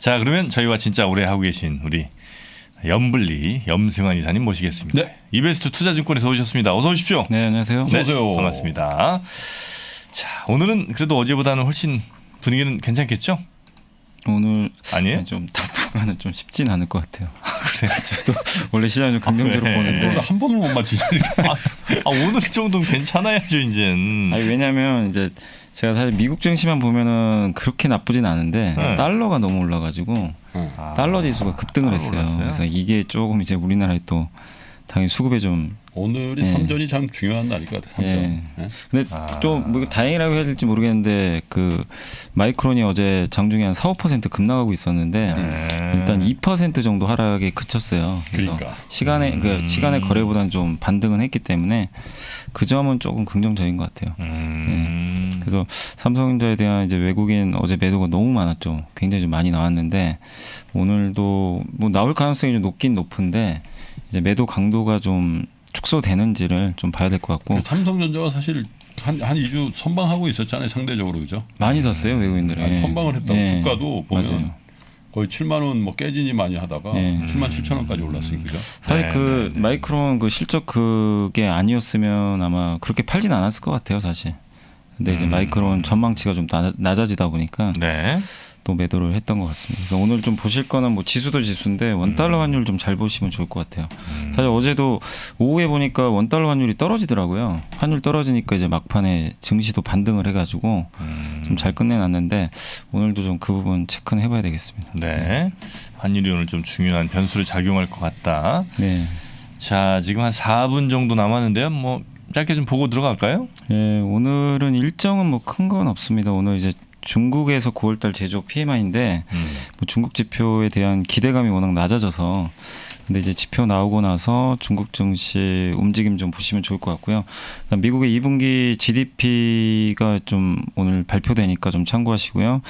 자, 그러면 저희와 진짜 오래 하고 계신 우리 염블리 염승환 이사님 모시겠습니다. 네. 이베스트 투자증권에서 오셨습니다. 어서 오십시오. 네, 안녕하세요. 네, 어서 오세요. 반갑습니다. 자, 오늘은 그래도 어제보다는 훨씬 분위기는 괜찮겠죠? 오늘 아니에요? 좀 답변은 좀 쉽진 않을 것 같아요. 그래요? 저도 원래 시장을 좀 긍정적으로 네. 보는데 오늘 한 번을 못 맞히니까. 오늘 정도는 괜찮아야죠, 이제는. 아니 왜냐면 이제 제가 사실 미국 증시만 보면은 그렇게 나쁘진 않은데 네. 달러가 너무 올라가지고 달러 지수가 급등을 했어요. 올랐어요? 그래서 이게 조금 이제 우리나라에 또 당연히 수급에 좀 오늘이 네. 삼전이 참 중요한 날일 것 같아요. 삼전. 예. 예? 근데 좀 뭐 다행이라고 해야 될지 모르겠는데 그 마이크론이 어제 장중에 한 4~5% 급락하고 있었는데 일단 2% 정도 하락에 그쳤어요. 그래서 그러니까. 시간의 거래보다는 좀 반등은 했기 때문에 그 점은 조금 긍정적인 것 같아요. 그래서 삼성전자에 대한 이제 외국인 어제 매도가 너무 많았죠. 굉장히 좀 많이 나왔는데 오늘도 뭐 나올 가능성이 좀 높긴 높은데 이제 매도 강도가 좀 축소되는지를 좀 봐야 될 것 같고 삼성전자가 사실 한 2주 선방하고 있었잖아요. 상대적으로 그죠? 많이 샀어요 외국인들은. 아니, 선방을 했다고 예. 주가도 보면 맞아요. 거의 7만 원 뭐 깨지니 많이 하다가 예. 7만 7천 원까지 올랐으니까 그죠? 사실 네, 그 네, 네. 마이크론 그 실적 그게 아니었으면 아마 그렇게 팔진 않았을 것 같아요 사실. 근데 이제 마이크론 전망치가 좀 낮아지다 보니까 네. 또 매도를 했던 것 같습니다. 그래서 오늘 좀 보실 거는 뭐 지수도 지수인데 원달러 환율 좀 잘 보시면 좋을 것 같아요. 사실 어제도 오후에 보니까 원달러 환율이 떨어지더라고요. 환율 떨어지니까 이제 막판에 증시도 반등을 해가지고 좀 잘 끝내놨는데 오늘도 좀 그 부분 체크는 해봐야 되겠습니다. 네. 환율이 오늘 좀 중요한 변수를 작용할 것 같다. 네. 자, 지금 한 4분 정도 남았는데요. 뭐 짧게 좀 보고 들어갈까요? 예, 오늘은 일정은 뭐 큰 건 없습니다. 오늘 이제 중국에서 9월달 제조업 PMI인데 뭐 중국 지표에 대한 기대감이 워낙 낮아져서 근데 이제 지표 나오고 나서 중국 증시 움직임 좀 보시면 좋을 것 같고요. 그다음 미국의 2분기 GDP가 좀 오늘 발표되니까 좀 참고하시고요.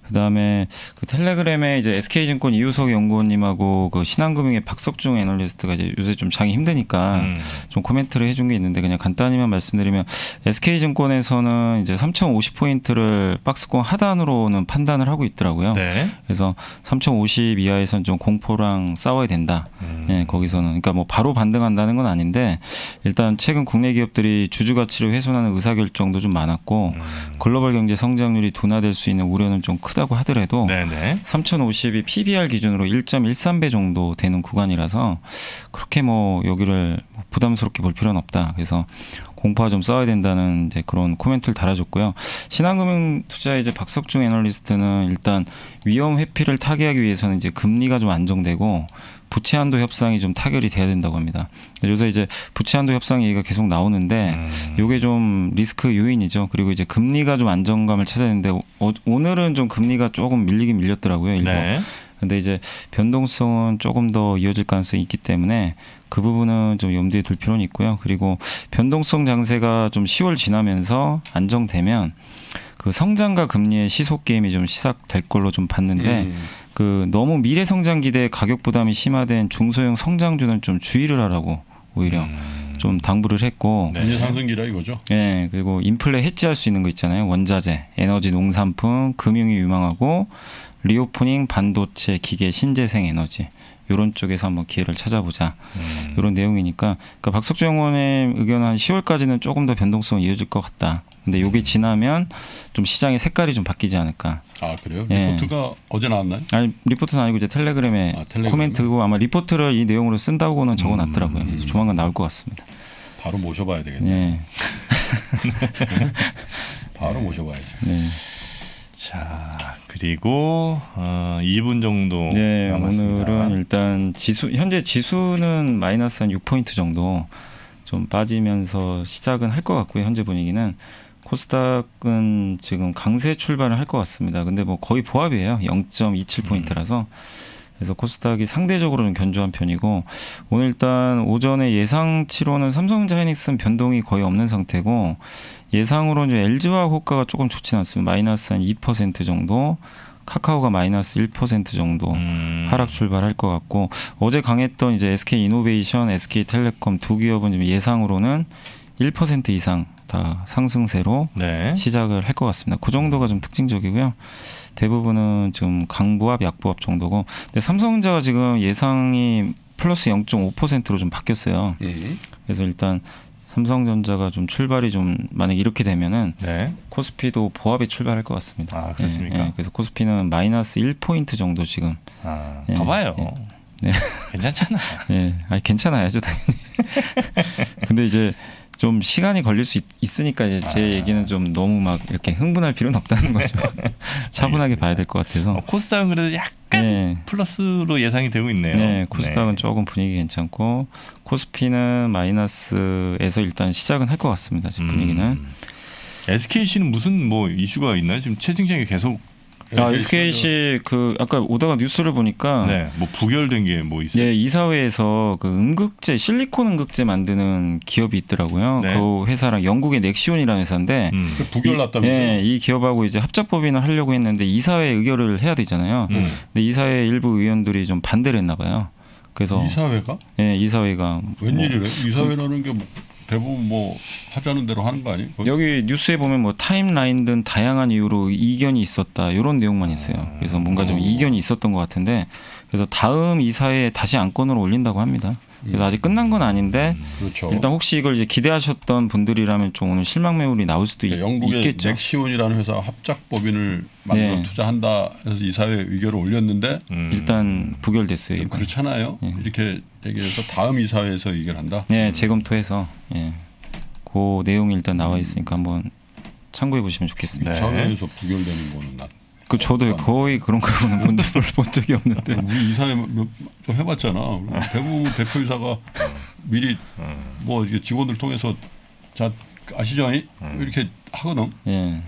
그다음에 그 텔레그램에 이제 SK증권 이우석 연구원님하고 그 신한금융의 박석중 애널리스트가 이제 요새 좀 장이 힘드니까 좀 코멘트를 해준 게 있는데 그냥 간단히만 말씀드리면 SK증권에서는 이제 3,050포인트를 박스권 하단으로는 판단을 하고 있더라고요. 네. 그래서 3,050 이하에선 좀 공포랑 싸워야 된다. 예, 거기서는 그러니까 뭐 바로 반등한다는 건 아닌데 일단 최근 국내 기업들이 주주 가치를 훼손하는 의사결정도 좀 많았고 글로벌 경제 성장률이 둔화될 수 있는 우려는 좀 크다고 하더라도 네네. 3,050이 PBR 기준으로 1.13배 정도 되는 구간이라서 그렇게 뭐 여기를 부담스럽게 볼 필요는 없다. 그래서 공포와 좀 싸워야 된다는 이제 그런 코멘트를 달아줬고요. 신한금융투자의 이제 박석중 애널리스트는 일단 위험 회피를 타개하기 위해서는 이제 금리가 좀 안정되고 부채 한도 협상이 좀 타결이 돼야 된다고 합니다. 요새 이제 부채 한도 협상 얘기가 계속 나오는데 이게 좀 리스크 요인이죠. 그리고 이제 금리가 좀 안정감을 찾아야 되는데 오늘은 좀 금리가 조금 밀리긴 밀렸더라고요. 일부. 네. 근데 이제 변동성은 조금 더 이어질 가능성이 있기 때문에 그 부분은 좀 염두에 둘 필요는 있고요. 그리고 변동성 장세가 좀 10월 지나면서 안정되면 그 성장과 금리의 시속 게임이 좀 시작될 걸로 좀 봤는데 그 너무 미래 성장 기대에 가격 부담이 심화된 중소형 성장주는 좀 주의를 하라고 오히려 좀 당부를 했고 금리 상승기라 이거죠. 예, 그리고 인플레 해지할 수 있는 거 있잖아요. 원자재, 에너지, 농산품, 금융이 유망하고 리오프닝, 반도체, 기계, 신재생 에너지 이런 쪽에서 한번 기회를 찾아보자. 이런 내용이니까 그러니까 박석주 의원의 의견은 한 10월까지는 조금 더 변동성이 이어질 것 같다. 근데 이게 지나면 좀 시장의 색깔이 좀 바뀌지 않을까. 아 그래요? 예. 리포트가 어제 나왔나요? 아니 리포트는 아니고 이제 텔레그램에 텔레그램에? 코멘트고 아마 리포트를 이 내용으로 쓴다고는 적어놨더라고요. 그래서 조만간 나올 것 같습니다. 바로 모셔봐야 되겠네. 예. 바로 모셔봐야죠. 네. 자, 그리고 2분 정도 네, 남았습니다. 오늘은 일단 현재 지수는 마이너스 한 6포인트 정도 좀 빠지면서 시작은 할 것 같고요. 현재 분위기는 코스닥은 지금 강세 출발을 할 것 같습니다. 근데 뭐 거의 보합이에요. 0.27포인트라서. 그래서 코스닥이 상대적으로 좀 견조한 편이고 오늘 일단 오전에 예상치로는 삼성전자 하이닉스는 변동이 거의 없는 상태고 예상으로는 LG화학 호가가 조금 좋지는 않습니다. 마이너스 한 2% 정도 카카오가 마이너스 1% 정도 하락 출발할 것 같고 어제 강했던 이제 SK이노베이션, SK텔레콤 두 기업은 지금 예상으로는 1% 이상 다 상승세로 네. 시작을 할 것 같습니다. 그 정도가 좀 특징적이고요. 대부분은 좀 강보합, 약보합 정도고. 근데 삼성전자가 지금 예상이 플러스 0.5%로 좀 바뀌었어요. 그래서 일단 삼성전자가 좀 출발이 좀 만약 이렇게 되면은 네. 코스피도 보합에 출발할 것 같습니다. 아, 그렇습니까? 그래서 코스피는 마이너스 1포인트 정도 지금. 아, 예, 봐봐요. 네. 괜찮잖아. 아니 괜찮아야죠 당연히. 근데 이제 좀 시간이 걸릴 수 있으니까 이제 제 얘기는 좀 너무 막 이렇게 흥분할 필요는 없다는 거죠. 차분하게 봐야 될 것 같아서. 코스닥은 그래도 약간 플러스로 예상이 되고 있네요. 네, 코스닥은 조금 분위기 괜찮고 코스피는 마이너스에서 일단 시작은 할 것 같습니다. 지금 분위기는. SKC는 무슨 뭐 이슈가 있나요? 지금 채팅창에 계속 SKC 그 아까 오다가 뉴스를 보니까 네, 뭐 부결된 게 뭐 있어요? 예, 이사회에서 그 음극재, 실리콘 음극재 만드는 기업이 있더라고요. 네. 그 회사랑 영국의 넥시온이라는 회사인데 부결 났다면서요? 예, 이 기업하고 이제 합작 법인을 하려고 했는데 이사회 의결을 해야 되잖아요. 근데 이사회 일부 의원들이 좀 반대를 했나 봐요. 그래서 이사회가? 예, 이사회가 웬일이래? 이사회라는 게 대부분 뭐 하자는 대로 하는 거 아니에요? 여기 뉴스에 보면 뭐 타임라인 등 다양한 이유로 이견이 있었다 이런 내용만 있어요. 그래서 뭔가 좀 이견이 있었던 것 같은데 그래서 다음 이사회에 다시 안건으로 올린다고 합니다. 그래서 아직 끝난 건 아닌데 그렇죠. 일단 혹시 이걸 이제 기대하셨던 분들이라면 좀 오늘 실망 매물이 나올 수도 영국의 있겠죠. 넥시온이라는 회사 합작 법인을 만들어 네. 투자한다 해서 이사회 의결을 올렸는데 일단 부결됐어요. 좀 이번. 그렇잖아요. 이렇게 얘기해서 다음 이사회에서 의결한다. 네, 재검토해서 그 내용이 일단 나와 있으니까 한번 참고해 보시면 좋겠습니다. 네. 이사회에서 부결되는 거는 나. 그 저도 거의 그런 거는 본 적이 없는데. 우리 이사회 좀 해봤잖아. 대부분 대표이사가 미리 뭐 이게 직원들 통해서 자 아시죠? 이렇게 하거든. 예.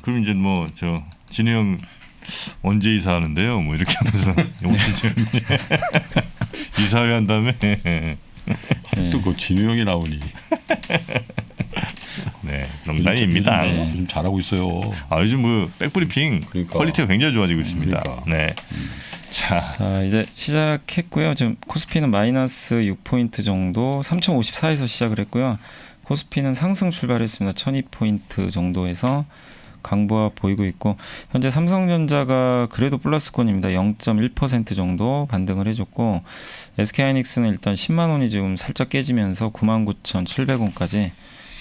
그럼 이제 뭐 저 진우 형 언제 이사하는데요? 뭐 이렇게 하면서 용기지 이사회 한 다음에 또 그 진우 형이 나오니. 네, 농담입니다. 요즘 잘하고 있어요. 아, 요즘 뭐 백브리핑 그러니까. 퀄리티가 굉장히 좋아지고 있습니다. 그러니까. 네. 자, 이제 시작했고요. 지금 코스피는 마이너스 6포인트 정도 3054에서 시작을 했고요. 코스피는 상승 출발했습니다. 1002포인트 정도에서 강보합 보이고 있고 현재 삼성전자가 그래도 플러스권입니다. 0.1% 정도 반등을 해줬고 SK하이닉스는 일단 10만 원이 지금 살짝 깨지면서 99,700원까지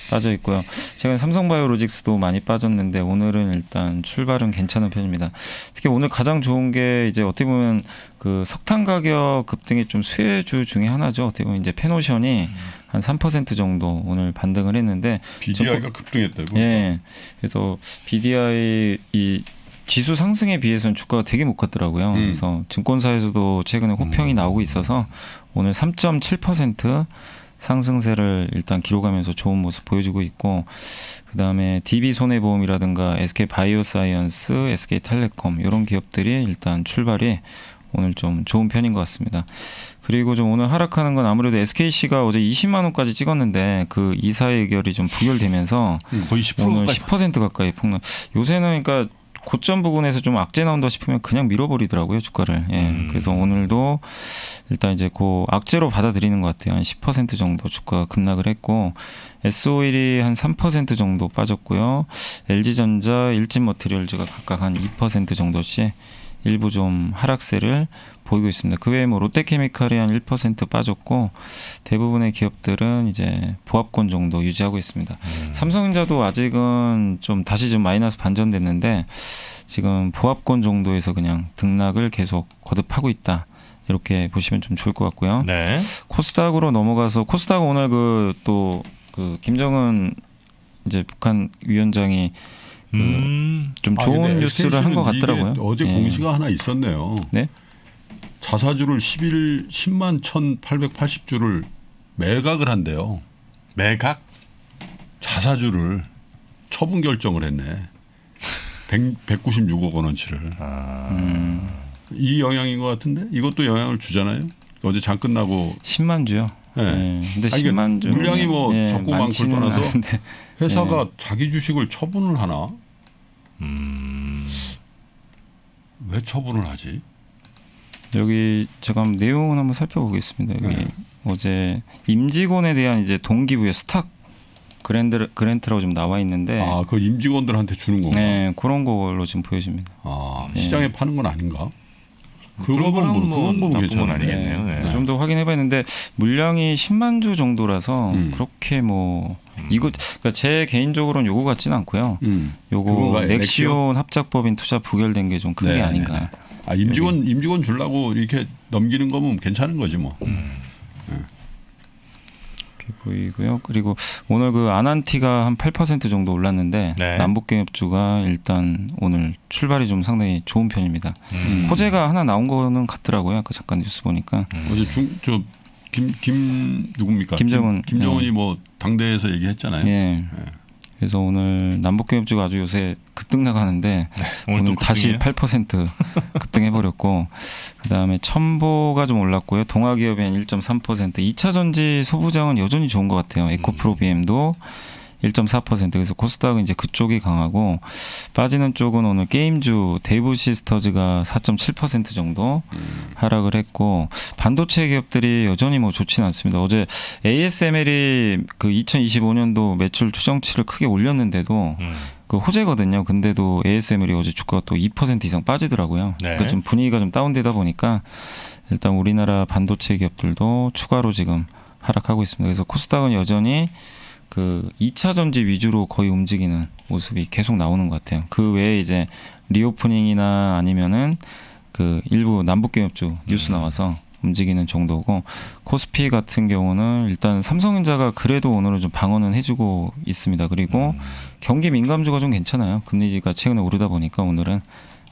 빠져 있고요. 최근 삼성바이오로직스도 많이 빠졌는데 오늘은 일단 출발은 괜찮은 편입니다. 특히 오늘 가장 좋은 게 이제 어떻게 보면 그 석탄 가격 급등의 좀 수혜주 중에 하나죠. 어떻게 보면 이제 페노션이 한 3% 정도 오늘 반등을 했는데 BDI가 급등했다고. 예. 그래서 BDI 이 지수 상승에 비해서는 주가가 되게 못 갔더라고요. 그래서 증권사에서도 최근에 호평이 나오고 있어서 오늘 3.7% 상승세를 일단 기록하면서 좋은 모습 보여주고 있고 그다음에 DB손해보험이라든가 SK바이오사이언스, SK텔레콤 이런 기업들이 일단 출발이 오늘 좀 좋은 편인 것 같습니다. 그리고 좀 오늘 하락하는 건 아무래도 SKC가 어제 20만 원까지 찍었는데 그 이사회 의결이 좀 부결되면서 거의 10% 오늘 가까이 10% 가까이 폭락. 요새는 그러니까 고점 부근에서 좀 악재 나온다 싶으면 그냥 밀어버리더라고요 주가를. 그래서 오늘도 일단 이제 그 악재로 받아들이는 것 같아요. 한 10% 정도 주가가 급락을 했고 S-오일이 한 3% 정도 빠졌고요. LG전자, 일진머티리얼즈가 각각 한 2% 정도씩 일부 좀 하락세를 보이고 있습니다. 그 외에 뭐 롯데케미칼이 한 1% 빠졌고 대부분의 기업들은 이제 보합권 정도 유지하고 있습니다. 삼성전자도 아직은 좀 다시 좀 마이너스 반전됐는데 지금 보합권 정도에서 그냥 등락을 계속 거듭하고 있다. 이렇게 보시면 좀 좋을 것 같고요. 네. 코스닥으로 넘어가서 코스닥 오늘 그 김정은 이제 북한 위원장이 좀 좋은 근데 뉴스를 한 것 같더라고요. 어제 공시가 하나 있었네요. 네? 자사주를 10만 1,880주를 매각을 한대요. 매각? 자사주를 처분 결정을 했네. 196억 원어치를. 이 영향인 것 같은데 이것도 영향을 주잖아요. 어제 장 끝나고 10만 주요. 네. 근데 아니, 10만 주 물량이 뭐 적고 많고를 떠나서 않은데. 회사가 자기 주식을 처분을 하나? 왜 처분을 하지? 여기 제가 한번 내용을 한번 살펴보겠습니다. 여기 네. 어제 임직원에 대한 이제 동기부여 스탁 그랜트라고 좀 나와 있는데 아, 그 임직원들한테 주는 건가? 네, 그런 걸로 지금 보여집니다. 아, 네. 시장에 파는 건 아닌가? 그런 거는 뭐 그건 나쁜 건 괜찮은데. 아니겠네요. 네. 좀 더 확인해봤는데 물량이 10만 주 정도라서 그렇게 뭐 이거 그러니까 제 개인적으로는 요거 같지는 않고요. 요거 그건가요? 넥시온 합작법인 투자 부결된 게 좀 큰 게 네, 아닌가. 아, 임직원 주려고 이렇게 넘기는 거면 괜찮은 거지 뭐. 이렇게 보이고요. 그리고 오늘 그 아난티가 한 8% 정도 올랐는데 네. 남북경협주가 일단 오늘 출발이 좀 상당히 좋은 편입니다. 호재가 하나 나온 거는 같더라고요. 아까 잠깐 뉴스 보니까. 어제 김 누굽니까? 김정은. 김정은이 뭐 당대에서 얘기했잖아요. 예. 그래서 오늘 남북경협주가 아주 요새 급등 나가는데 오늘 오늘 또 다시 급등이에요? 8% 급등해버렸고 그다음에 첨보가 좀 올랐고요. 동아기업이 한 1.3%. 2차 전지 소부장은 여전히 좋은 것 같아요. 에코프로비엠도 1.4%. 그래서 코스닥은 이제 그쪽이 강하고 빠지는 쪽은 오늘 게임주 데이브 시스터즈가 4.7% 정도 하락을 했고 반도체 기업들이 여전히 뭐 좋지는 않습니다. 어제 ASML이 그 2025년도 매출 추정치를 크게 올렸는데도 그 호재거든요. 근데도 ASML이 어제 주가가 또 2% 이상 빠지더라고요. 네. 그러니까 좀 분위기가 좀 다운되다 보니까 일단 우리나라 반도체 기업들도 추가로 지금 하락하고 있습니다. 그래서 코스닥은 여전히 그 2차 전지 위주로 거의 움직이는 모습이 계속 나오는 것 같아요. 그 외에 이제 리오프닝이나 아니면은 그 일부 남북경협주 뉴스 나와서 움직이는 정도고 코스피 같은 경우는 일단 삼성전자가 그래도 오늘은 좀 방어는 해주고 있습니다. 그리고 경기 민감주가 좀 괜찮아요. 금리가 최근에 오르다 보니까 오늘은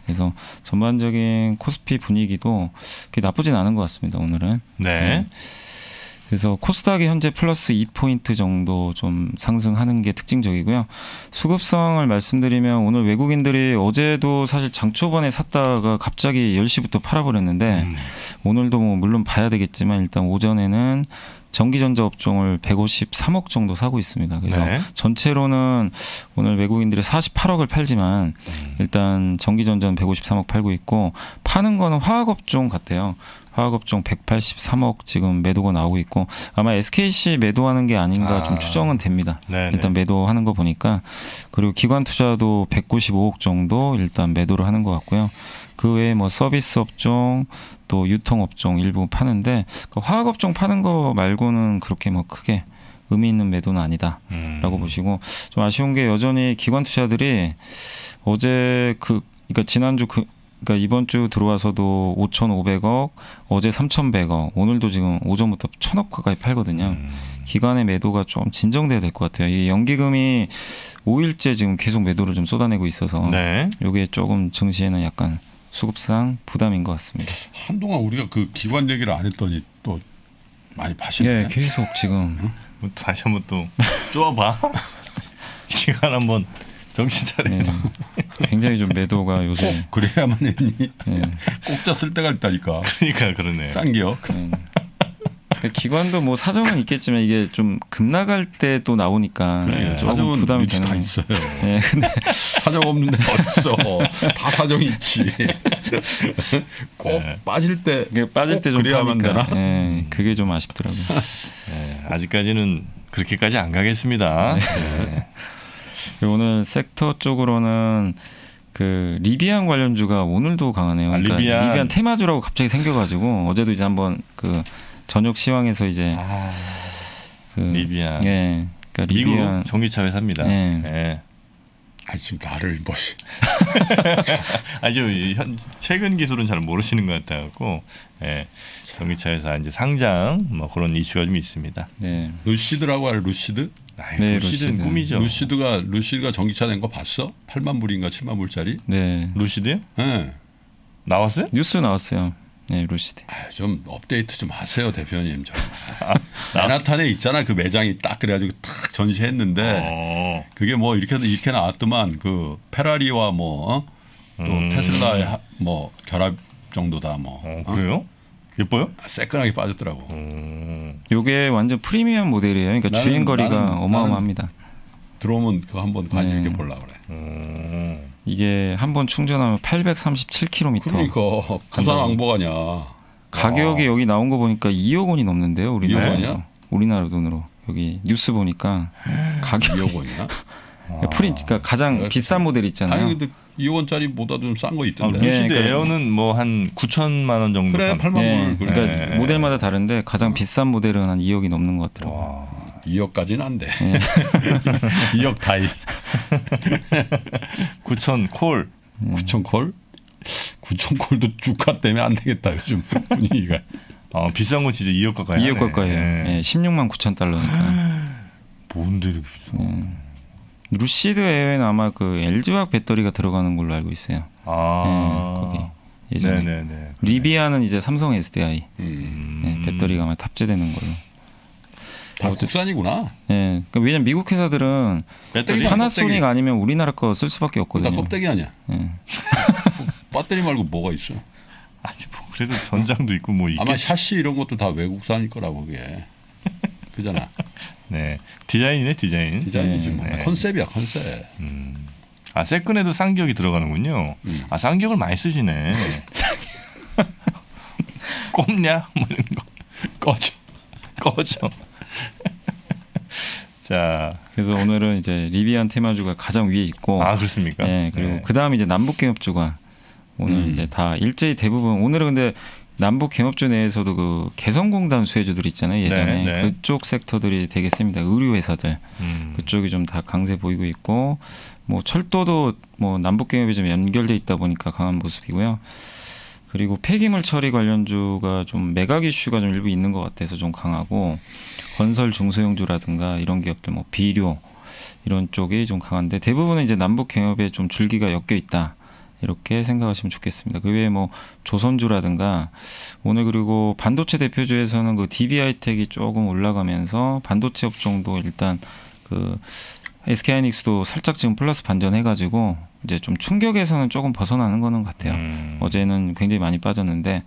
그래서 전반적인 코스피 분위기도 그렇게 나쁘진 않은 것 같습니다. 오늘은. 네. 그래서 코스닥이 현재 플러스 2포인트 정도 좀 상승하는 게 특징적이고요. 수급성을 말씀드리면 오늘 외국인들이 어제도 사실 장 초반에 샀다가 갑자기 10시부터 팔아버렸는데 오늘도 뭐 물론 봐야 되겠지만 일단 오전에는 전기전자 업종을 153억 정도 사고 있습니다. 그래서 네. 전체로는 오늘 외국인들이 48억을 팔지만 일단 전기전자는 153억 팔고 있고 파는 거는 화학업종 같아요. 화학업종 183억 지금 매도가 나오고 있고 아마 SKC 매도하는 게 아닌가 좀 추정은 됩니다. 네, 일단 매도하는 거 보니까 그리고 기관 투자도 195억 정도 일단 매도를 하는 것 같고요. 그 외에 뭐 서비스 업종 또 유통업종 일부 파는데 그 화학업종 파는 거 말고는 그렇게 뭐 크게 의미 있는 매도는 아니다라고 보시고 좀 아쉬운 게 여전히 기관 투자들이 어제 그러니까 지난주 그러니까 이번 주 들어와서도 5,500억, 어제 3,100억, 오늘도 지금 오전부터 1,000억 가까이 팔거든요. 기관의 매도가 좀 진정돼야 될 것 같아요. 이 연기금이 5일째 지금 계속 매도를 좀 쏟아내고 있어서 네. 이게 조금 증시에는 약간 수급상 부담인 것 같습니다. 한동안 우리가 그 기관 얘기를 안 했더니 또 많이 파시네. 네, 계속 지금 뭐 다시 한번 또 쪼아봐. 시간 한번 정신 차려. 네, 굉장히 좀 매도가 요새 꼭 그래야만 했니? 네. 꼭자 쓸 때가 있다니까. 그러니까 그러네. 싼 기업. 네. 기관도 뭐 사정은 있겠지만 이게 좀 급 나갈 때 또 나오니까 그래, 조금 사정은 부담이 다 되는. 있어요. 네, 근데 사정 없는데 어딨어. 다 사정이 있지. 꼭 빠질 때 이게 빠질 때 좀 그래야만 파니까, 되나? 네, 그게 좀 아쉽더라고요. 네, 아직까지는 그렇게까지 안 가겠습니다. 네. 그리고 오늘 섹터 쪽으로는 그 리비안 관련주가 오늘도 강하네요. 아, 그러니까 리비안. 리비안 테마주라고 갑자기 생겨가지고 어제도 이제 한번 그 저녁 시황에서 이제 그 리비안. 예, 그러니까 미국 리비안 전기차 회사입니다. 네. 네. 아 지금 나를 뭐 아주 최근 기술은 잘 모르시는 것 같아갖고, 예. 전기차 회사 이제 상장 뭐 그런 이슈가 좀 있습니다. 네. 루시드라고 알아? 루시드? 아이, 네, 루시드는 루시드. 꿈이죠. 루시드가 전기차 낸 거 봤어? 8만 불인가 7만 불짜리? 네. 루시드요? 네. 나왔어요? 뉴스 나왔어요. 네, 루시드. 아, 좀 업데이트 좀 하세요 대표님. 맨하탄에 있잖아 그 매장이 딱 그래가지고 딱 전시했는데 그게 뭐 이렇게 나왔더만 그 페라리와 뭐 또 테슬라의 뭐 결합 정도다 뭐. 그래요? 예뻐요? 새끈하게 빠졌더라고. 요게 완전 프리미엄 모델이에요. 그러니까 나는- 주행 거리가 나는- 어마어마합니다. 들어오면 그거 한번 관심 있게 네. 보려고 그래. 이게 한 번 충전하면 837km. 그러니까 부산 왕복하냐. 가격이 여기 나온 거 보니까 2억 원이 넘는데요. 우리나라 2억 원이야? 우리나라 돈으로. 여기 뉴스 보니까 가격 2억 원이야? 그러니까 가장 비싼 모델 있잖아요. 아니 근데 2억 원짜리보다 좀 싼 거 아, 있던데. 루시드 그러니까- 에어는 뭐 한 9천만 원 정도. 그래 8만 예, 불. 그러니까 네. 모델마다 다른데 가장 비싼 모델은 한 2억이 넘는 것 같더라고요. 와. 2억까지는 안 돼. 2억 다이. 9천 콜. 9천 콜? 9천 콜도 주가 때문에 안 되겠다 요즘 분위기가. 비싼 거 진짜 2억 가까이. 2억 하네. 가까이에요. 예, 16만 9천 달러니까. 뭔데 이렇게 비싸? 루시드 에어에는 아마 그 LG화학 배터리가 들어가는 걸로 알고 있어요. 거기 예전에. 네네네. 리비아는 이제 삼성 SDI 배터리가 아마 탑재되는 걸로. 다 국산이구나. 예, 그러니까 왜냐면 미국 회사들은 배터리 파나소닉 아니면 우리나라 거 쓸 수밖에 다 없거든요. 껍데기 아니야. 예. 배터리 말고 뭐가 있어? 아니 뭐 그래도 전장도 있고 뭐 있겠지. 아마 샤시 이런 것도 다 외국산일 거라고 그게. 그잖아. 네. 디자인이네 디자인. 디자인이지 뭐. 네. 컨셉이야 컨셉. 세끈에도 쌍기역이 들어가는군요. 쌍기역을 많이 쓰시네. 꼽냐? 뭐 이런 거. 꺼져. 자, 그래서 오늘은 이제 리비안 테마주가 가장 위에 있고, 그렇습니까? 예, 그리고 네. 그 다음 이제 남북 개업주가 오늘 이제 다 일제히 대부분 오늘은 근데 남북 개업주 내에서도 그 개성공단 수혜주들 있잖아요 예전에 네, 네. 그쪽 섹터들이 되게 셉니다. 의류 회사들 그쪽이 좀 다 강세 보이고 있고 뭐 철도도 뭐 남북 개업이 좀 연결돼 있다 보니까 강한 모습이고요. 그리고 폐기물 처리 관련주가 좀 매각 이슈가 좀 일부 있는 것 같아서 좀 강하고 건설 중소형주라든가 이런 기업들 뭐 비료 이런 쪽이 좀 강한데 대부분은 이제 남북 개업에 좀 줄기가 엮여 있다. 이렇게 생각하시면 좋겠습니다. 그 외에 뭐 조선주라든가 오늘 그리고 반도체 대표주에서는 그 DB하이텍이 조금 올라가면서 반도체 업종도 일단 그 SK하이닉스도 살짝 지금 플러스 반전해가지고 이제 좀 충격에서는 조금 벗어나는 거는 같아요. 어제는 굉장히 많이 빠졌는데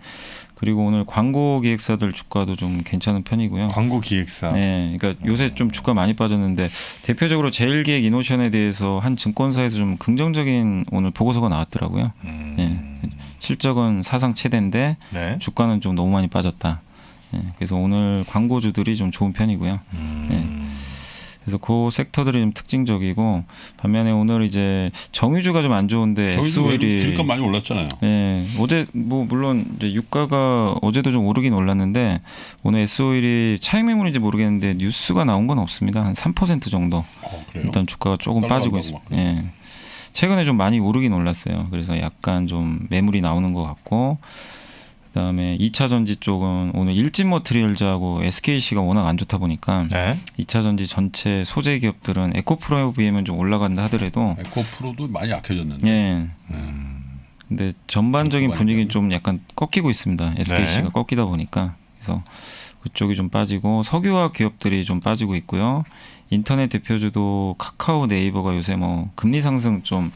그리고 오늘 광고 기획사들 주가도 좀 괜찮은 편이고요. 광고 기획사. 네, 그러니까 요새 좀 주가 많이 빠졌는데 대표적으로 제일기획 이노션에 대해서 한 증권사에서 좀 긍정적인 오늘 보고서가 나왔더라고요. 네, 실적은 사상 최대인데 네. 주가는 좀 너무 많이 빠졌다. 네, 그래서 오늘 광고주들이 좀 좋은 편이고요. 네. 그래서 그 섹터들이 좀 특징적이고 반면에 오늘 이제 정유주가 좀 안 좋은데 S-오일이 그러니까 많이 올랐잖아요. 네, 어제 뭐 물론 이제 유가가 어제도 좀 오르긴 올랐는데 오늘 S-오일이 차익 매물인지 모르겠는데 뉴스가 나온 건 없습니다. 한 3% 정도. 그래요? 일단 주가가 조금 달러 빠지고 한다고 있습니다. 막 예. 최근에 좀 많이 오르긴 올랐어요. 그래서 약간 좀 매물이 나오는 것 같고 그다음에 2차 전지 쪽은 오늘 일진 머티리얼즈하고 SKC가 워낙 안 좋다 보니까 네. 2차 전지 전체 소재 기업들은 에코프로에 비하면 좀 올라간다 하더라도 에코프로도 많이 약해졌는데. 예. 근데 전반적인 좀 분위기는 좀 약간 꺾이고 있습니다. SKC가 네. 꺾이다 보니까 그래서 그쪽이 좀 빠지고 석유화학 기업들이 좀 빠지고 있고요. 인터넷 대표주도 카카오, 네이버가 요새 뭐 금리 상승 좀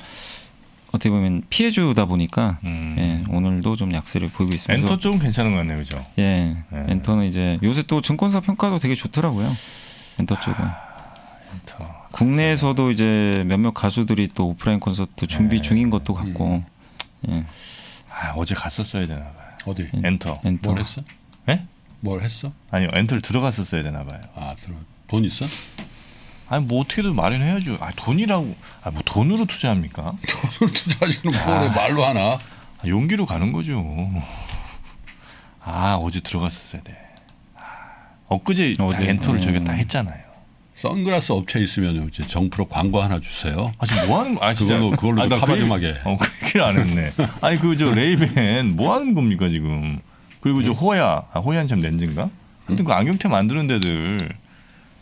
어떻게 보면 피해주다 보니까 예, 오늘도 좀 약세를 보이고 있습니다. 엔터 쪽은 괜찮은 것 같네요, 그죠? 예, 네. 엔터는 이제 요새 또 증권사 평가도 되게 좋더라고요. 엔터 쪽은. 엔터. 국내에서도 이제 몇몇 가수들이 또 오프라인 콘서트 준비 중인 것도 같고. 예, 어제 갔었어야 되나 봐요. 어디? 엔터. 엔터. 뭘 했어? 네? 뭘 했어? 아니요, 엔터를 들어갔었어야 되나 봐요. 돈 있어? 아니 뭐 어떻게든 마련해야죠. 돈이라고. 뭐 돈으로 투자합니까? 돈을 투자하지는 뭐래 말로 하나? 용기로 가는 거죠. 어제 들어갔었어야 돼. 엊그제 어제, 엔터를 저희가 다 했잖아요. 선글라스 업체 있으면 이제 정프로 광고 하나 주세요. 지금 뭐 하는 거? 진짜. 그걸로 좀 나 커버 그 좀 얘기- 하게. 그 얘기를 안 했네. 아니 저 레이벤 뭐 하는 겁니까 지금? 그리고 저 호야는 참 렌즈인가? 하여튼 그 안경테 만드는 데들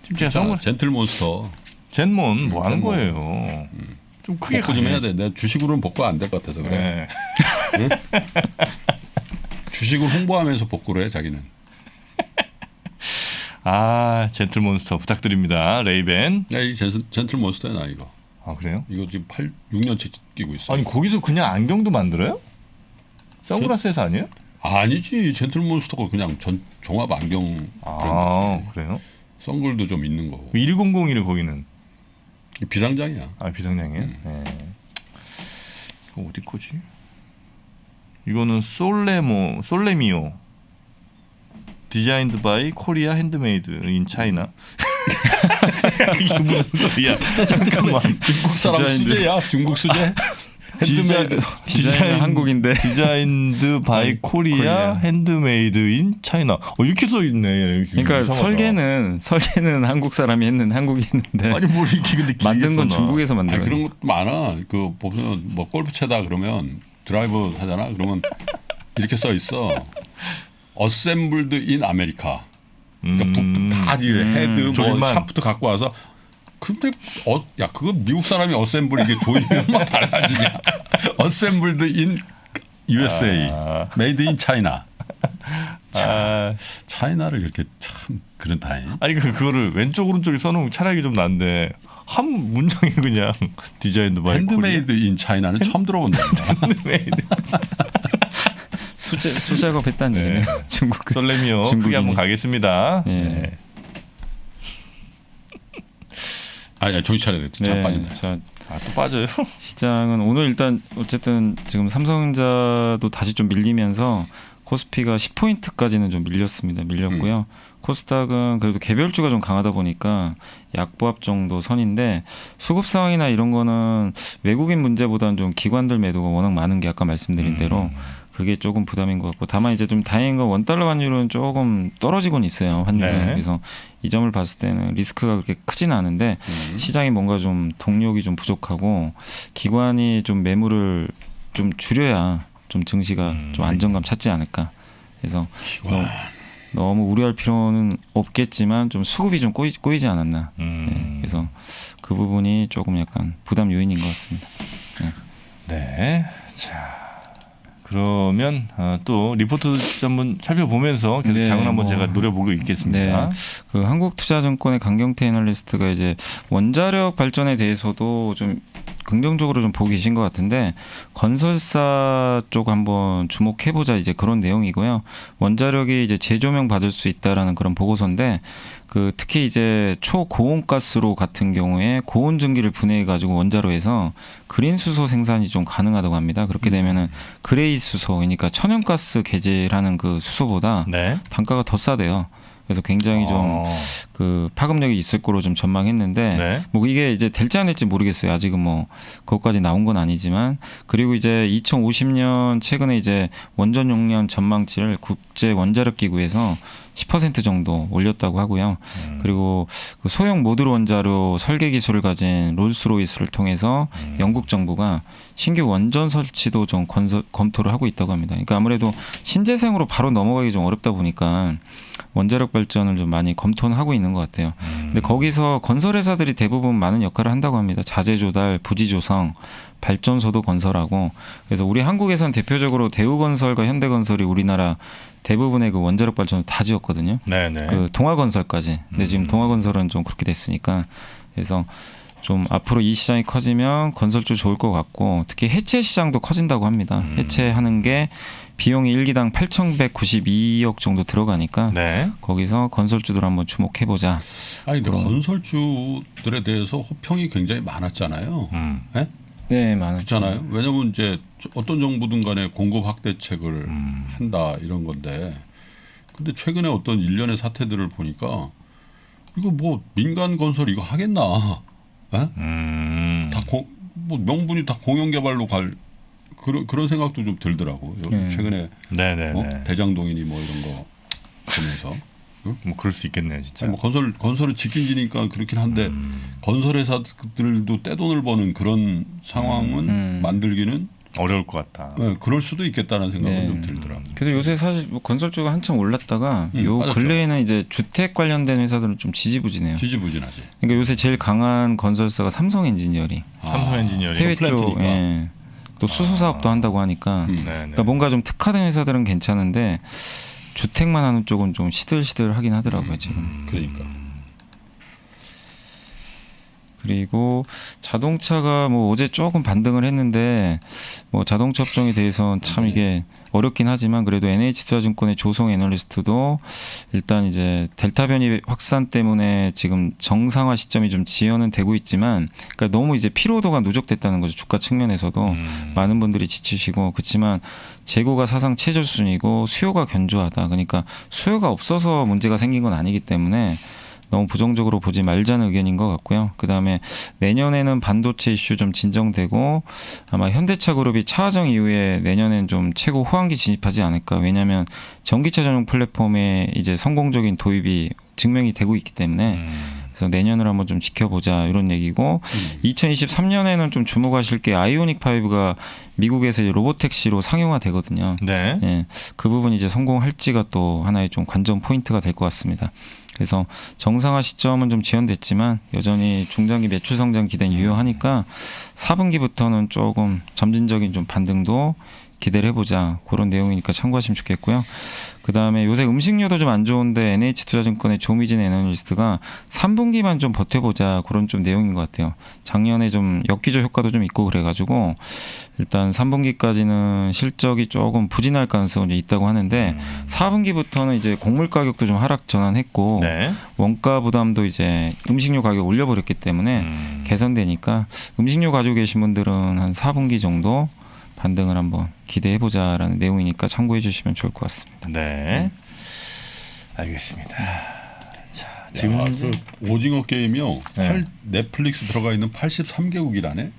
지금 제가 선글라스 젠틀몬스터 젠몬 뭐 하는 젠몬. 거예요? 좀 크게 복구 좀 가셔야지. 해야 돼. 내가 주식으로는 복구 안 될 것 같아서 그래. 네. 주식을 홍보하면서 복구를 해 자기는. 젠틀몬스터 부탁드립니다. 레이벤. 야, 이 젠틀몬스터야 나 이거. 그래요? 이거 지금 6년째 끼고 있어. 아니 거기서 그냥 안경도 만들어요? 선글라스 회사 아니에요? 아니지. 젠틀몬스터가 그냥 종합 안경 브랜드지. 그래요? 선글도 좀 있는 거고. 1001을 거기는 비상장이야. 비상장이에요? 네. 이거 어디 거지? 이거는 솔레미오 디자인드 바이 코리아 핸드메이드 인 차이나 이게 무슨 소리야? 잠깐만. 중국 사람 수제야? 중국 수제? 핸드메이드. 디자인은 한국인데. 디자인드 바이 코리아, 핸드메이드 인 차이나. 이렇게 써 있네. 그러니까 설계는 한국 사람이 한국이 했는데 아니 뭘 이렇게 근데 만든 건 써놔. 중국에서 만든 아니, 거예요. 그런 것도 많아. 그 보면 뭐 골프 채다 그러면 드라이버 하잖아. 그러면 이렇게 써 있어. Assembled in America. 그러니까 다 헤드 뭐 조립만. 샤프트 갖고 와서. 근데 야 그거 미국 사람이 어셈블 이게 조이면 막 달라지냐? Assembled in USA, Made in China. 차이나를 이렇게 참 그런다잉. 아니 그거를 왼쪽 오른쪽에 써놓으면 차라리 좀 난데 한 문장에 그냥 디자인드 바이 핸드메이드 인 차이나는 처음 들어본다. 핸드메이드. 수작업 했다는 네. 얘기네. 중국 설렘이요. 크게 한번 가겠습니다. 예. 네. 아니 정신 차려야 돼. 자 빠진다. 자, 또 빠져요. 시장은 오늘 일단 어쨌든 지금 삼성전자도 다시 좀 밀리면서 코스피가 10포인트까지는 좀 밀렸고요. 코스닥은 그래도 개별주가 좀 강하다 보니까 약보합 정도 선인데 수급 상황이나 이런 거는 외국인 문제보다는 좀 기관들 매도가 워낙 많은 게 아까 말씀드린 대로 그게 조금 부담인 것 같고 다만 이제 좀 다행인 건 원달러 환율은 조금 떨어지곤 있어요. 환율이. 네. 그래서 이 점을 봤을 때는 리스크가 그렇게 크지는 않은데 시장이 뭔가 좀 동력이 좀 부족하고 기관이 좀 매물을 좀 줄여야 좀 증시가 좀 안정감 찾지 않을까. 그래서 너무 우려할 필요는 없겠지만 좀 수급이 좀 꼬이지 않았나. 네, 그래서 그 부분이 조금 약간 부담 요인인 것 같습니다. 네. 자. 그러면 또 리포트 한번 살펴보면서 계속 네, 장을 한번 뭐, 제가 노려보고 있겠습니다. 네, 그 한국투자증권의 강경태 애널리스트가 이제 원자력 발전에 대해서도 좀 긍정적으로 좀 보고 계신 것 같은데 건설사 쪽 한번 주목해보자 이제 그런 내용이고요. 원자력이 이제 재조명 받을 수 있다라는 그런 보고서인데 그 특히 이제 초고온가스로 같은 경우에 고온 증기를 분해해 가지고 원자로 해서 그린 수소 생산이 좀 가능하다고 합니다. 그렇게 되면은 그레이 수소 그러니까 천연가스 개질하는 그 수소보다 네. 단가가 더 싸대요. 그래서 굉장히 좀 그 파급력이 있을 거로 좀 전망했는데 네. 뭐 이게 이제 될지 안 될지 모르겠어요. 아직은 뭐 그것까지 나온 건 아니지만 그리고 이제 2050년 최근에 이제 원전 용량 전망치를 국제 원자력 기구에서 10% 정도 올렸다고 하고요. 그리고 그 소형 모듈 원자로 설계 기술을 가진 롤스로이스를 통해서 영국 정부가 신규 원전 설치도 좀 검토를 하고 있다고 합니다. 그러니까 아무래도 신재생으로 바로 넘어가기 좀 어렵다 보니까 원자력 발전을 좀 많이 검토는 하고 있는 것 같아요. 근데 거기서 건설회사들이 대부분 많은 역할을 한다고 합니다. 자재 조달, 부지 조성, 발전소도 건설하고 그래서 우리 한국에선 대표적으로 대우건설과 현대건설이 우리나라 대부분의 그 원자력 발전소 다 지었거든요. 네네. 그 동아건설까지. 근데 지금 동아건설은 좀 그렇게 됐으니까 그래서 좀 앞으로 이 시장이 커지면 건설주 좋을 것 같고 특히 해체 시장도 커진다고 합니다. 해체하는 게 비용이 1기당 8,192억 정도 들어가니까 네. 거기서 건설주들 한번 주목해보자. 아니 근데 건설주들에 대해서 호평이 굉장히 많았잖아요. 네? 네, 많았죠. 있잖아요. 왜냐하면 이제 어떤 정부든 간에 공급 확대책을 한다 이런 건데 근데 최근에 어떤 일련의 사태들을 보니까 이거 뭐 민간 건설 이거 하겠나? 예? 뭐 명분이 다 공영개발로 갈 그런 생각도 좀 들더라고. 최근에 네네네. 대장동이니 뭐 이런 거 보면서. 뭐 그럴 수 있겠네요, 진짜. 뭐 건설은 직긴지니까 그렇긴 한데 건설회사들도 떼돈을 버는 그런 상황은 만들기는 어려울 것 같다. 네, 그럴 수도 있겠다는 생각은 좀 들더라고요. 그래서 요새 사실 뭐 건설 쪽이 한참 올랐다가 요 맞았죠. 근래에는 이제 주택 관련된 회사들은 좀 지지부진해요. 지지부진하지. 그러니까 요새 제일 강한 건설사가 삼성 엔지니어링. 삼성 엔지니어링 해외 쪽 플랜트니까. 예. 또 수소 사업도 한다고 하니까 네네. 그러니까 뭔가 좀 특화된 회사들은 괜찮은데 주택만 하는 쪽은 좀 시들시들하긴 하더라고요 지금. 그러니까. 그리고 자동차가 뭐 어제 조금 반등을 했는데 뭐 자동차 업종에 대해서는 참 이게 어렵긴 하지만 그래도 NH투자증권의 조성 애널리스트도 일단 이제 델타 변이 확산 때문에 지금 정상화 시점이 좀 지연은 되고 있지만 그러니까 너무 이제 피로도가 누적됐다는 거죠. 주가 측면에서도 많은 분들이 지치시고 그렇지만 재고가 사상 최저 수준이고 수요가 견조하다. 그러니까 수요가 없어서 문제가 생긴 건 아니기 때문에 너무 부정적으로 보지 말자는 의견인 것 같고요. 그다음에 내년에는 반도체 이슈 좀 진정되고 아마 현대차 그룹이 차화정 이후에 내년엔 좀 최고 호황기 진입하지 않을까. 왜냐하면 전기차 전용 플랫폼에 이제 성공적인 도입이 증명이 되고 있기 때문에 그래서 내년을 한번 좀 지켜보자 이런 얘기고 2023년에는 좀 주목하실 게 아이오닉 5가 미국에서 이제 로보택시로 상용화되거든요. 네. 예, 그 부분이 이제 성공할지가 또 하나의 좀 관전 포인트가 될 것 같습니다. 그래서 정상화 시점은 좀 지연됐지만 여전히 중장기 매출 성장 기대는 유효하니까 4분기부터는 조금 점진적인 좀 반등도 기대를 해보자 그런 내용이니까 참고하시면 좋겠고요. 그다음에 요새 음식료도 좀 안 좋은데 NH투자증권의 조미진 애널리스트가 3분기만 좀 버텨보자 그런 좀 내용인 것 같아요. 작년에 좀 역기조 효과도 좀 있고 그래가지고 일단 3분기까지는 실적이 조금 부진할 가능성이 있다고 하는데 4분기부터는 이제 곡물 가격도 좀 하락 전환했고 네. 원가 부담도 이제 음식료 가격 올려버렸기 때문에 개선되니까 음식료 가지고 계신 분들은 한 4분기 정도 반등을 한번 기대해보자라는 내용이니까 참고해 주시면 좋을 것 같습니다. 네. 알겠습니다. 자, 지금 야, 그 오징어 게임이요. 네. 넷플릭스 들어가 있는 83개국이라네.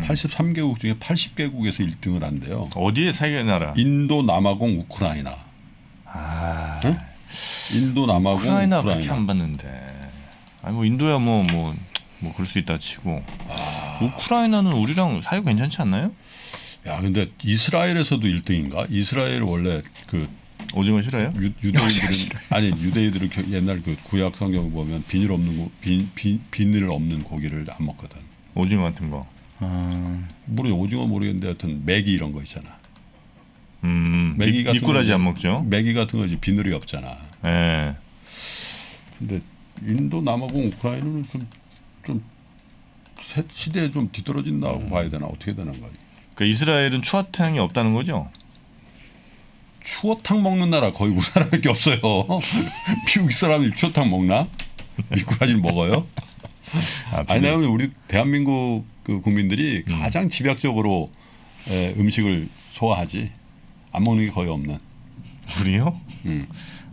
83개국 중에 80개국에서 1등을 한대요. 어디에 세계 나라? 인도, 남아공, 우크라이나. 아, 응? 인도, 남아공, 우크라이나 그렇게 우크라이나. 안 봤는데. 아니 뭐 인도야 뭐 그럴 수 있다 치고. 우크라이나는 우리랑 사이 괜찮지 않나요? 야, 근데 이스라엘에서도 1등인가? 이스라엘 원래 그 오징어 싫어요? 유대인들은 아니 유대인들은 옛날 그 구약 성경 보면 비늘 없는 고기를 안 먹거든. 오징어 같은 거. 오징어 모르겠는데 하여튼 메기 이런 거 있잖아. 미꾸라지 안 먹죠? 메기 같은 거지 비늘이 없잖아. 예. 근데 인도, 남아공, 우크라이나는 좀 시대에 좀 뒤떨어진다고 봐야 되나 어떻게 되는 거지? 그 이스라엘은 추어탕이 없다는 거죠? 추어탕 먹는 나라 거의 우리나라밖에 없어요. 미국 사람이 추어탕 먹나? 미꾸라지를 먹어요? 아니 내가 보면 우리 대한민국 그 국민들이 가장 집약적으로 음식을 소화하지 안 먹는 게 거의 없는. 우리요?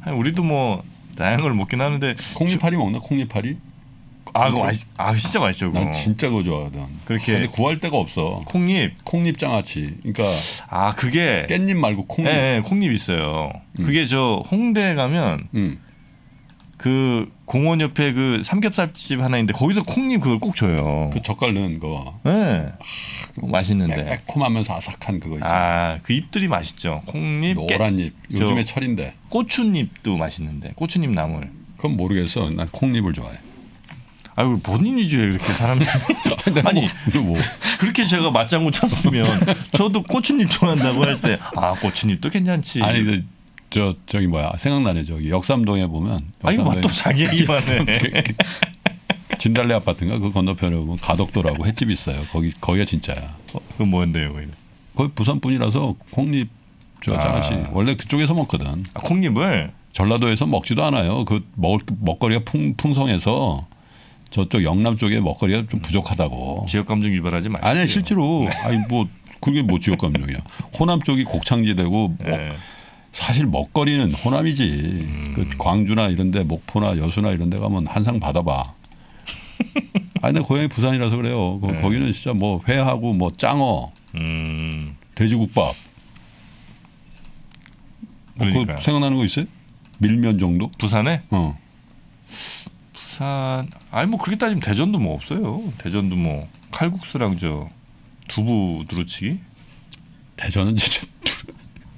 아니, 우리도 뭐 다양한 걸 먹긴 하는데 콩잎파리 먹나? 콩잎파리? 그거 진짜 맛있죠. 그거. 난 진짜 그거 좋아하거든. 그렇게 근데 구할 데가 없어. 콩잎 장아찌. 그러니까 그게 깻잎 말고 콩잎. 네, 콩잎 있어요. 그게 저 홍대 가면 그 공원 옆에 그 삼겹살집 하나 있는데 거기서 콩잎 그걸 꼭 줘요. 그 젓갈 넣은 거. 네. 맛있는데. 매콤하면서 아삭한 그거 있잖아. 그 잎들이 맛있죠. 콩잎, 노란 잎. 요즘에 철인데. 고추잎도 맛있는데. 고추잎 나물. 그건 모르겠어. 난 콩잎을 좋아해. 아이고 본인이 줘요 이렇게 사람이. 아니 뭐. 그렇게 제가 맞장구 쳤으면 저도 고추잎 좋아한다고 할 때 고추잎도 괜찮지. 아니 저기 뭐야 생각나네. 저기 역삼동에 보면. 또 자기 얘기만 해. 진달래 아파트인가 그 건너편에 보면 가덕도라고 횟집 있어요. 거기가 진짜야. 그건 뭔데요? 거기 부산 분이라서 콩잎 장아찌 원래 그쪽에서 먹거든. 콩잎을 전라도에서 먹지도 않아요. 그 먹거리가 풍성해서 저쪽 영남 쪽에 먹거리가 좀 부족하다고. 지역 감정 유발하지 마시고. 아니 실제로 그게 뭐 지역 감정이야. 호남 쪽이 곡창지대고 사실 먹거리는 호남이지. 그 광주나 이런데 목포나 여수나 이런데 가면 한상 받아봐. 아니 내 고향이 부산이라서 그래요. 거기는 진짜 뭐 회하고 뭐 짱어, 돼지국밥. 그러니까. 그 생각나는 거 있어요? 밀면 정도? 부산에? 부산. 뭐 그렇게 따지면 대전도 뭐 없어요. 대전도 뭐 칼국수랑 저 두부 두루치기. 대전은 진짜.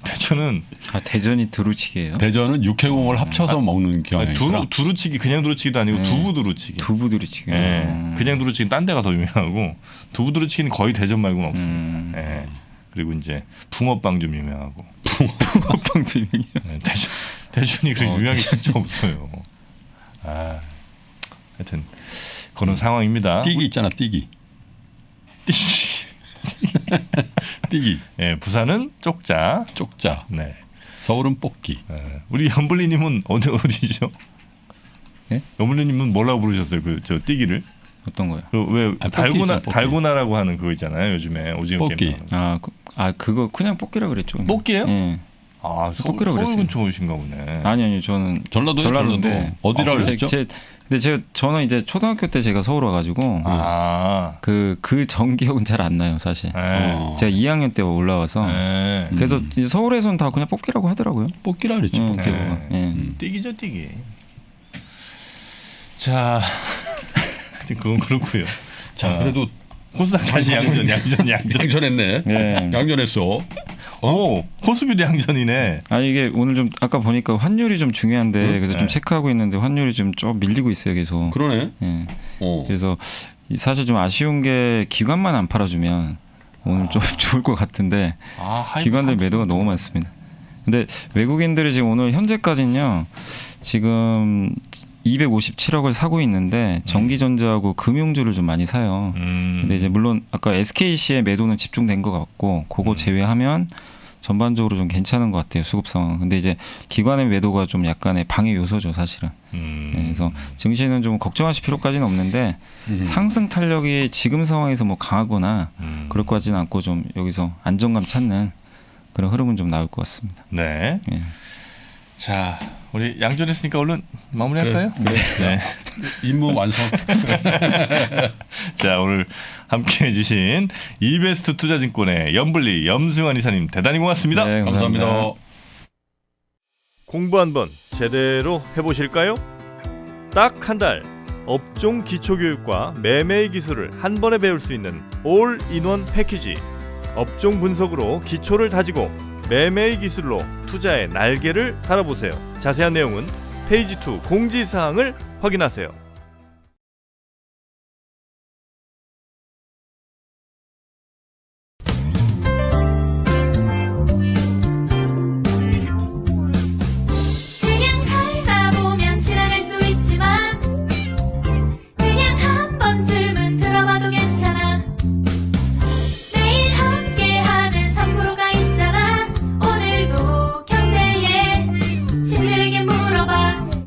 대전은 대전이 두루치기예요? 대전은 육해공을 합쳐서 먹는 경향이 있더라. 두루치기 그냥 두루치기도 아니고 두부 두루치기. 두부 두루치기. 그냥 두루치기는 딴 데가 더 유명하고 두부 두루치기는 거의 대전 말고는 없습니다. 그리고 이제 붕어빵 좀 유명하고. 붕어빵도 유명해요. 대전이 그렇게 유명한 게 진짜 없어요. 하여튼 그런 상황입니다. 띠기 있잖아, 띠기. 띠기. 예, 부산은 쪽자. 네. 서울은 뽑기. 우리 연블리님은 어디죠? 예? 연블리님은 뭐라고 부르셨어요? 저 띠기를? 어떤 거요? 왜 뽑기. 달고나라고 하는 그거 있잖아요. 요즘에 오징어 뽑기. 게임. 그거 그냥 뽑기라 그랬죠. 그냥. 뽑기예요? 예. 아, 뽑기로 서울 그랬어요. 근처 오신가 보네. 아니요, 저는 전라도요, 전라도. 어디라 그랬죠? 근데 저는 이제 초등학교 때 제가 서울 와가지고 아, 그 전 기억은 잘 안 나요, 사실. 네. 제가 2학년 때 올라와서 네. 그래서 이제 서울에서는 다 그냥 뽑기라고 하더라고요. 뽑기라 그랬죠. 뽑기. 기억은. 예. 뛰기죠, 뛰기. 자, 그건 그렇고요. 자, 그래도 코스닥 다시 양전. 양전했네. 예. 양전했어. 오, 코스비도 양전이네. 아니 이게 오늘 좀 아까 보니까 환율이 좀 중요한데 그래서 좀 네. 체크하고 있는데 환율이 좀 밀리고 있어요, 계속. 그러네. 예. 어. 그래서 사실 좀 아쉬운 게 기관만 안 팔아주면 오늘 좀 좋을 것 같은데 기관들 매도가 너무 많습니다. 근데 외국인들이 지금 오늘 현재까지는요 지금 257억을 사고 있는데 전기전자하고 금융주를 좀 많이 사요. 근데 이제 물론 아까 SKC의 매도는 집중된 것 같고 그거 제외하면 전반적으로 좀 괜찮은 것 같아요, 수급 상황. 근데 이제 기관의 매도가 좀 약간의 방해 요소죠, 사실은. 그래서 증시는 좀 걱정하실 필요까지는 없는데 상승 탄력이 지금 상황에서 뭐 강하거나 그럴 것 같지는 않고 좀 여기서 안정감 찾는 그런 흐름은 좀 나올 것 같습니다. 네. 예. 자, 우리 양전했으니까 얼른 마무리할까요? 그래. 네. 임무 완성. 자, 오늘 함께해 주신 이베스트 투자증권의 염블리 염승환 이사님 대단히 고맙습니다. 네, 감사합니다. 공부 한번 제대로 해보실까요? 딱 한 달 업종 기초교육과 매매의 기술을 한 번에 배울 수 있는 올인원 패키지. 업종 분석으로 기초를 다지고 매매의 기술로 투자의 날개를 달아보세요. 자세한 내용은 페이지 2 공지사항을 확인하세요.